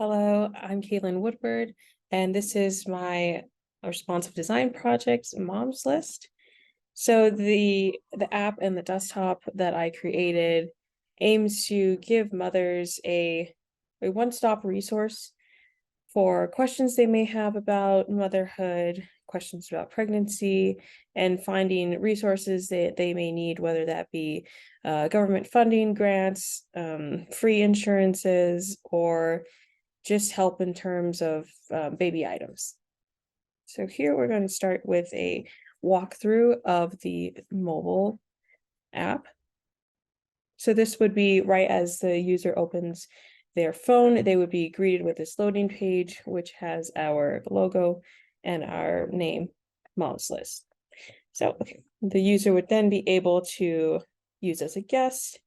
Hello, I'm Caitlin Woodward, and this is my responsive design project, Mom's List. So the app and the desktop that I created aims to give mothers a one-stop resource for questions they may have about motherhood, questions about pregnancy, and finding resources that they may need, whether that be government funding, grants, free insurances, or just help in terms of baby items. So here we're going to start with a walkthrough of the mobile app. So this would be right as the user opens their phone, they would be greeted with this loading page, which has our logo and our name, Mom's List. So the user would then be able to use as a guest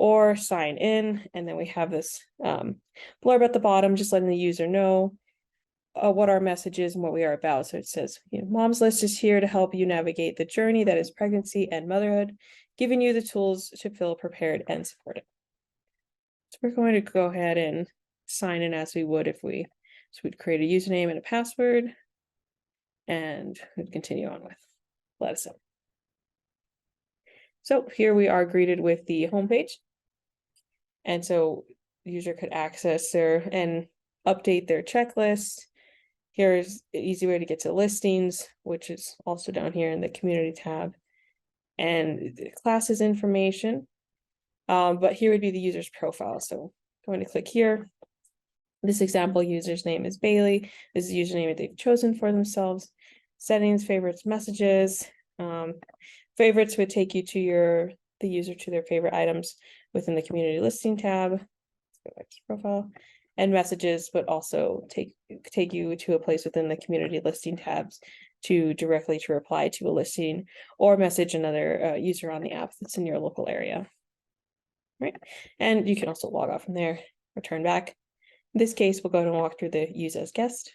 or sign in, and then we have this blurb at the bottom just letting the user know what our message is and what we are about. So it says, Mom's List is here to help you navigate the journey that is pregnancy and motherhood, giving you the tools to feel prepared and supported. So we're going to go ahead and sign in as we would if we'd create a username and a password, and we'd continue on with let us know. So here we are greeted with the homepage. And so the user could access and update their checklist. Here's an easy way to get to listings, which is also down here in the community tab, and the classes information. But here would be the user's profile. So I'm going to click here. This example user's name is Bailey. This is the username that they've chosen for themselves. Settings, favorites, messages. Favorites would take you to the user to their favorite items within the community listing tab. Let's go back to profile. And messages would also take you to a place within the community listing tabs to directly reply to a listing or message another user on the app that's in your local area. Right. And you can also log off from there, return back. In this case, we'll go ahead and walk through the use as guest.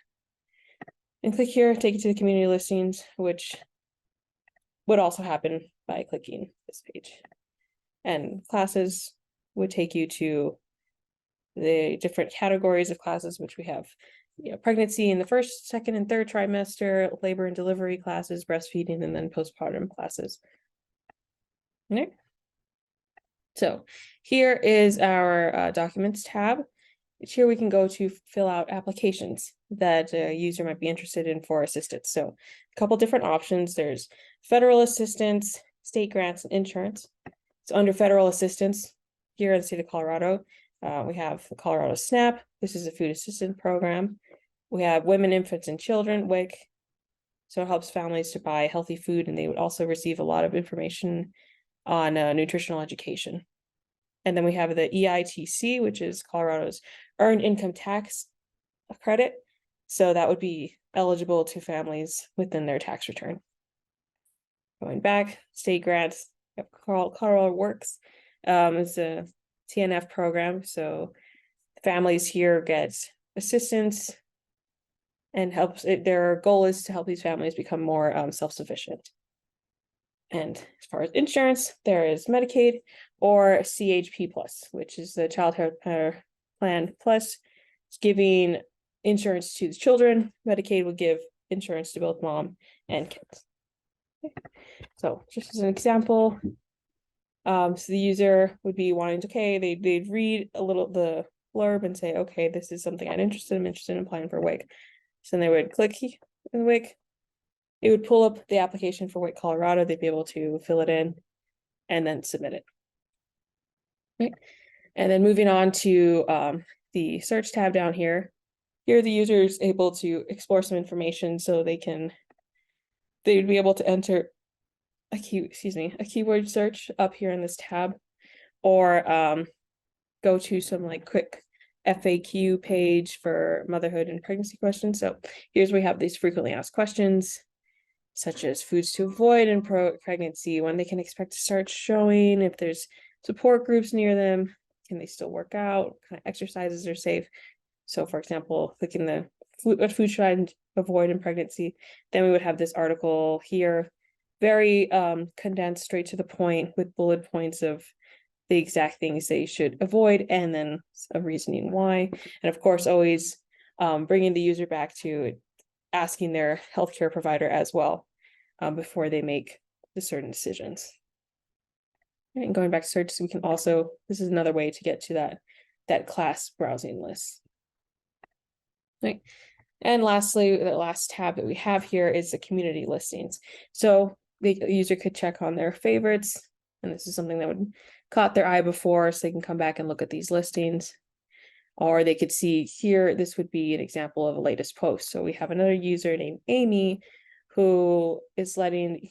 And click here, take you to the community listings, which would also happen by clicking this page. And classes would take you to the different categories of classes, which we have, pregnancy in the first, second, and third trimester, labor and delivery classes, breastfeeding, and then postpartum classes. Okay. So here is our documents tab. Here we can go to fill out applications that a user might be interested in for assistance. So a couple different options. There's federal assistance, state grants, and insurance. So under federal assistance, here in the state of Colorado, we have the Colorado SNAP. This is a food assistance program. We have Women, Infants, and Children, WIC. So it helps families to buy healthy food, and they would also receive a lot of information on nutritional education. And then we have the EITC, which is Colorado's Earned Income Tax Credit. So that would be eligible to families within their tax return. Going back, state grants, Colorado Works is a TNF program. So families here get assistance and their goal is to help these families become more self-sufficient. And as far as insurance, there is Medicaid or CHP Plus, which is the Child Health Plan Plus. It's giving insurance to the children. Medicaid would give insurance to both mom and kids. Okay. So just as an example, so the user would be wanting to, they'd read a little the blurb and say, okay, this is something I'm interested in applying for WIC. So then they would click in the WIC. It would pull up the application for WIC Colorado. They'd be able to fill it in and then submit it. Right. And then moving on to the search tab down here. Here the user is able to explore some information, so they'd be able to enter a keyword search up here in this tab, or go to some quick FAQ page for motherhood and pregnancy questions. So here's where we have these frequently asked questions, such as foods to avoid in pregnancy, when they can expect to start showing, if there's support groups near them, can they still work out, what kind of exercises are safe. So for example, clicking what food should I avoid in pregnancy, then we would have this article here, very condensed, straight to the point, with bullet points of the exact things they should avoid, and then a reasoning why. And of course, always bringing the user back to asking their healthcare provider as well before they make the certain decisions. And going back to search, so we can also, this is another way to get to that class browsing list. Right. And lastly, the last tab that we have here is the community listings. So the user could check on their favorites, and this is something that would caught their eye before, so they can come back and look at these listings. Or they could see here, this would be an example of a latest post. So we have another user named Amy who is letting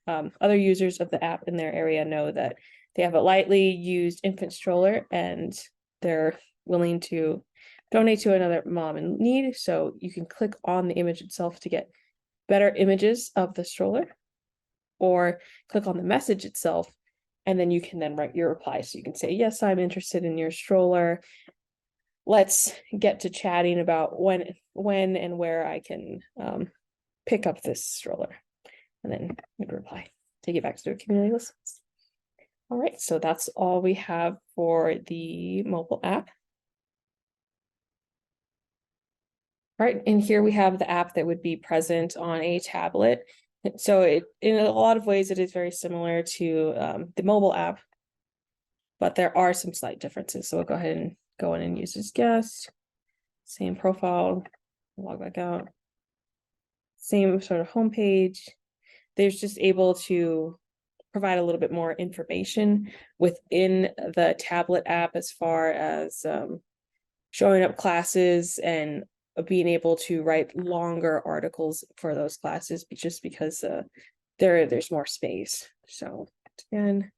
other users of the app in their area know that they have a lightly used infant stroller and they're willing to donate to another mom in need. So you can click on the image itself to get better images of the stroller, or click on the message itself, and then you can then write your reply. So you can say, yes, I'm interested in your stroller. Let's get to chatting about when and where I can pick up this stroller. And then you'd reply, take it back to the community listings. All right, so that's all we have for the mobile app. All right, and here we have the app that would be present on a tablet. So in a lot of ways, it is very similar to the mobile app, but there are some slight differences. So we'll go ahead and go in and use as guest, same profile, log back out, same sort of homepage. There's just able to provide a little bit more information within the tablet app as far as showing up classes and being able to write longer articles for those classes, just because there's more space. So again,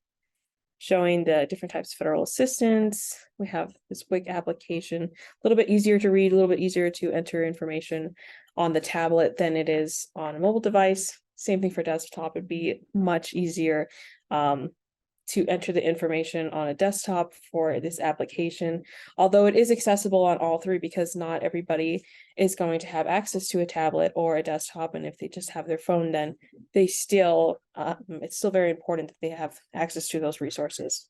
showing the different types of federal assistance. We have this WIC application, a little bit easier to read, a little bit easier to enter information on the tablet than it is on a mobile device. Same thing for desktop, it'd be much easier to enter the information on a desktop for this application, although it is accessible on all three, because not everybody is going to have access to a tablet or a desktop. And if they just have their phone, then they still, it's still very important that they have access to those resources.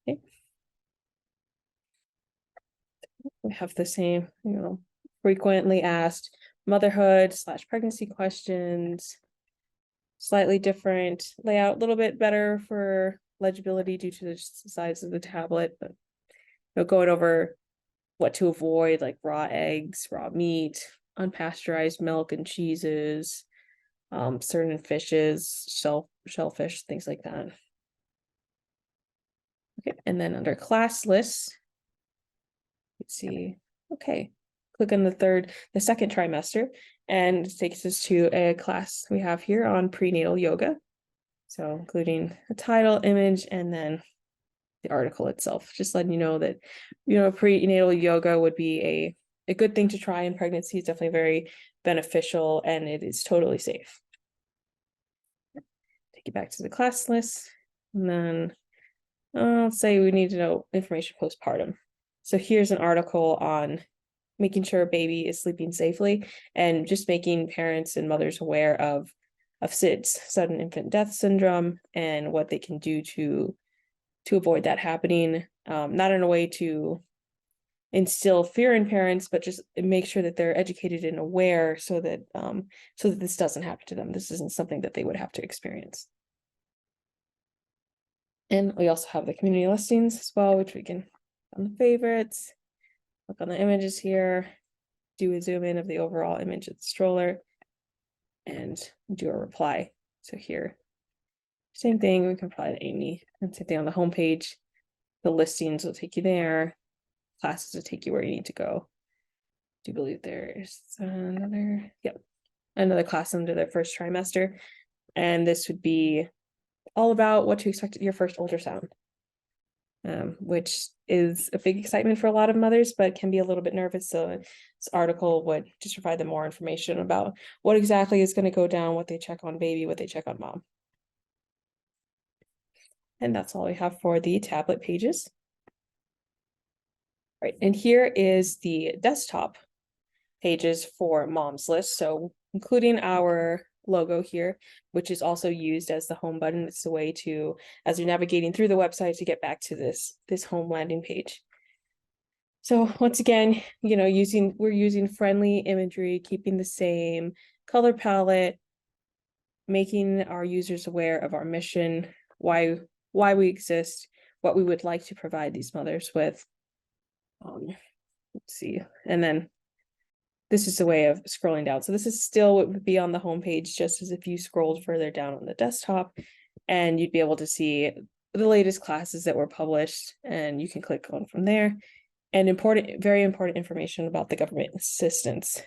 Okay. We have the same, frequently asked motherhood/pregnancy questions. Slightly different layout, a little bit better for legibility due to the size of the tablet, but going over what to avoid, like raw eggs, raw meat, unpasteurized milk and cheeses, certain fishes, shellfish, things like that. Okay, and then under class lists, let's see, okay, click on the second trimester, and it takes us to a class we have here on prenatal yoga. So including a title, image, and then the article itself, just letting you know that, prenatal yoga would be a good thing to try in pregnancy. It's definitely very beneficial, and it is totally safe. Take it back to the class list, and then let's say we need to know information postpartum. So here's an article on making sure a baby is sleeping safely, and just making parents and mothers aware of SIDS, sudden infant death syndrome, and what they can do to avoid that happening. Not in a way to instill fear in parents, but just make sure that they're educated and aware, so that this doesn't happen to them. This isn't something that they would have to experience. And we also have the community listings as well, which we can on the favorites, look on the images here, do a zoom in of the overall image of the stroller, and do a reply. So here, same thing, we can reply to Amy, and same thing on the homepage. The listings will take you there, classes will take you where you need to go. I do believe there's another class under the first trimester, and this would be all about what to expect at your first ultrasound, which is a big excitement for a lot of mothers, but can be a little bit nervous. So this article would just provide them more information about what exactly is going to go down, what they check on baby, what they check on mom. And that's all we have for the tablet pages. Right, and here is the desktop pages for Mom's List. So including our logo here, which is also used as the home button. It's the way to, as you're navigating through the website, to get back to this home landing page. So once again, we're using friendly imagery, keeping the same color palette, making our users aware of our mission, why we exist, what we would like to provide these mothers with. Let's see, and then this is a way of scrolling down. So this is still what would be on the homepage, just as if you scrolled further down on the desktop, and you'd be able to see the latest classes that were published, and you can click on from there. And very important information about the government assistance.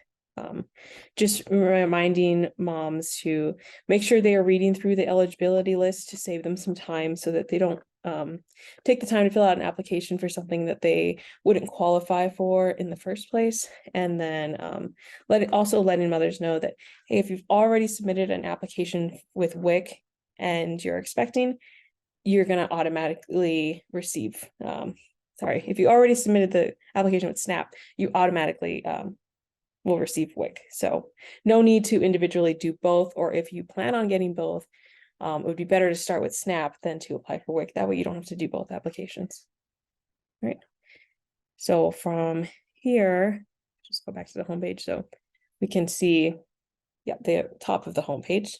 Just reminding moms to make sure they are reading through the eligibility list to save them some time, so that they don't take the time to fill out an application for something that they wouldn't qualify for in the first place. And then letting mothers know that, hey, if you've already submitted an application with WIC and you're expecting, you're going to automatically receive if you already submitted the application with SNAP, you automatically will receive WIC. So no need to individually do both, or if you plan on getting both, it would be better to start with SNAP than to apply for WIC. That way you don't have to do both applications. Right. So from here, just go back to the homepage so we can see, the top of the homepage.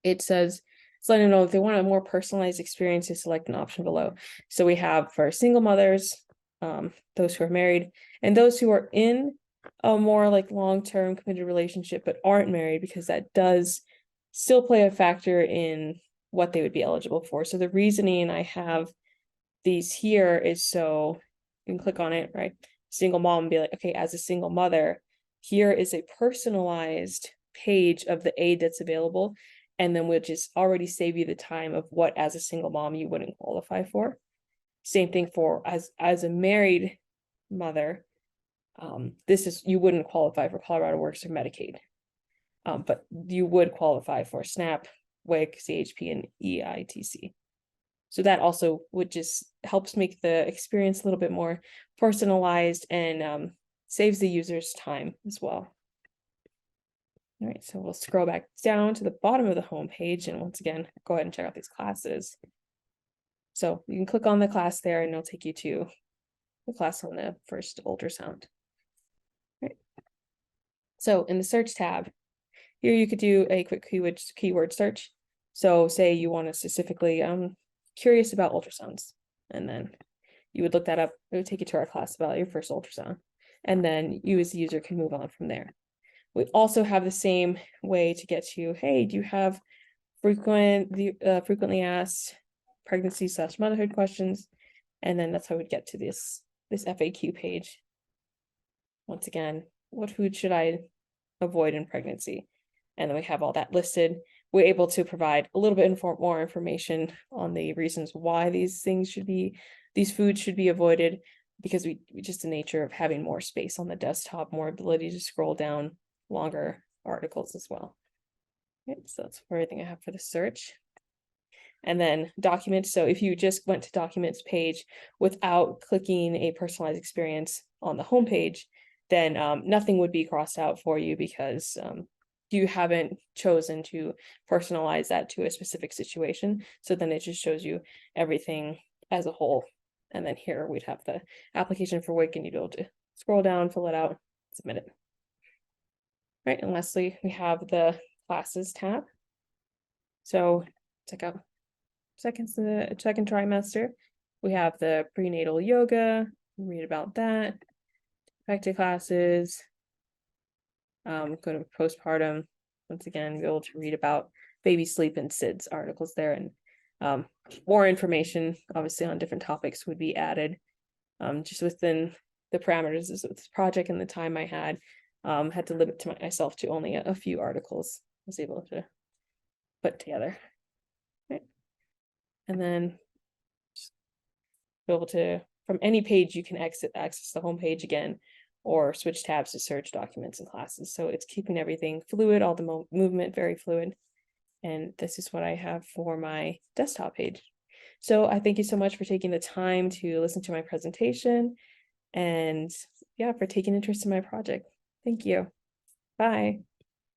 It says, it's letting them know if they want a more personalized experience, to select an option below. So we have for single mothers, those who are married, and those who are in a more like long-term committed relationship but aren't married, because that does still play a factor in what they would be eligible for. So the reasoning I have these here is so you can click on it, right? Single mom, and be like, okay, as a single mother, here is a personalized page of the aid that's available. And then we'll just already save you the time of what, as a single mom, you wouldn't qualify for. Same thing for as a married mother. You wouldn't qualify for Colorado Works or Medicaid, but you would qualify for SNAP, WIC, CHP, and EITC. So that also would just helps make the experience a little bit more personalized and saves the user's time as well. All right, so we'll scroll back down to the bottom of the home page, and once again, go ahead and check out these classes. So you can click on the class there, and it'll take you to the class on the first ultrasound. All right. So in the search tab, here you could do a quick keyword search. So say you want to specifically, curious about ultrasounds, and then you would look that up. It would take you to our class about your first ultrasound, and then you as the user can move on from there. We also have the same way to get to, hey, do you have frequently asked pregnancy/motherhood questions? And then that's how we'd get to this FAQ page. Once again, what food should I avoid in pregnancy? And then we have all that listed. We're able to provide a little bit more information on the reasons why these foods should be avoided, because we just the nature of having more space on the desktop, more ability to scroll down longer articles as well. Okay, so that's everything I have for the search. And then documents. So if you just went to documents page without clicking a personalized experience on the homepage, then nothing would be crossed out for you, because you haven't chosen to personalize that to a specific situation. So then it just shows you everything as a whole. And then here we'd have the application for WIC, and you'd be able to scroll down, fill it out, submit it. Right, and lastly, we have the classes tab. So check out second trimester. We have the prenatal yoga, read about that, affected classes, go to postpartum, once again, be able to read about baby sleep and SIDS articles there, and more information obviously on different topics would be added just within the parameters of this project and the time I had to limit myself to only a few articles I was able to put together. Right. And then be able to, from any page, you can access the homepage again, or switch tabs to search documents and classes. So it's keeping everything fluid, all the movement very fluid. And this is what I have for my desktop page. So I thank you so much for taking the time to listen to my presentation, and for taking interest in my project. Thank you. Bye.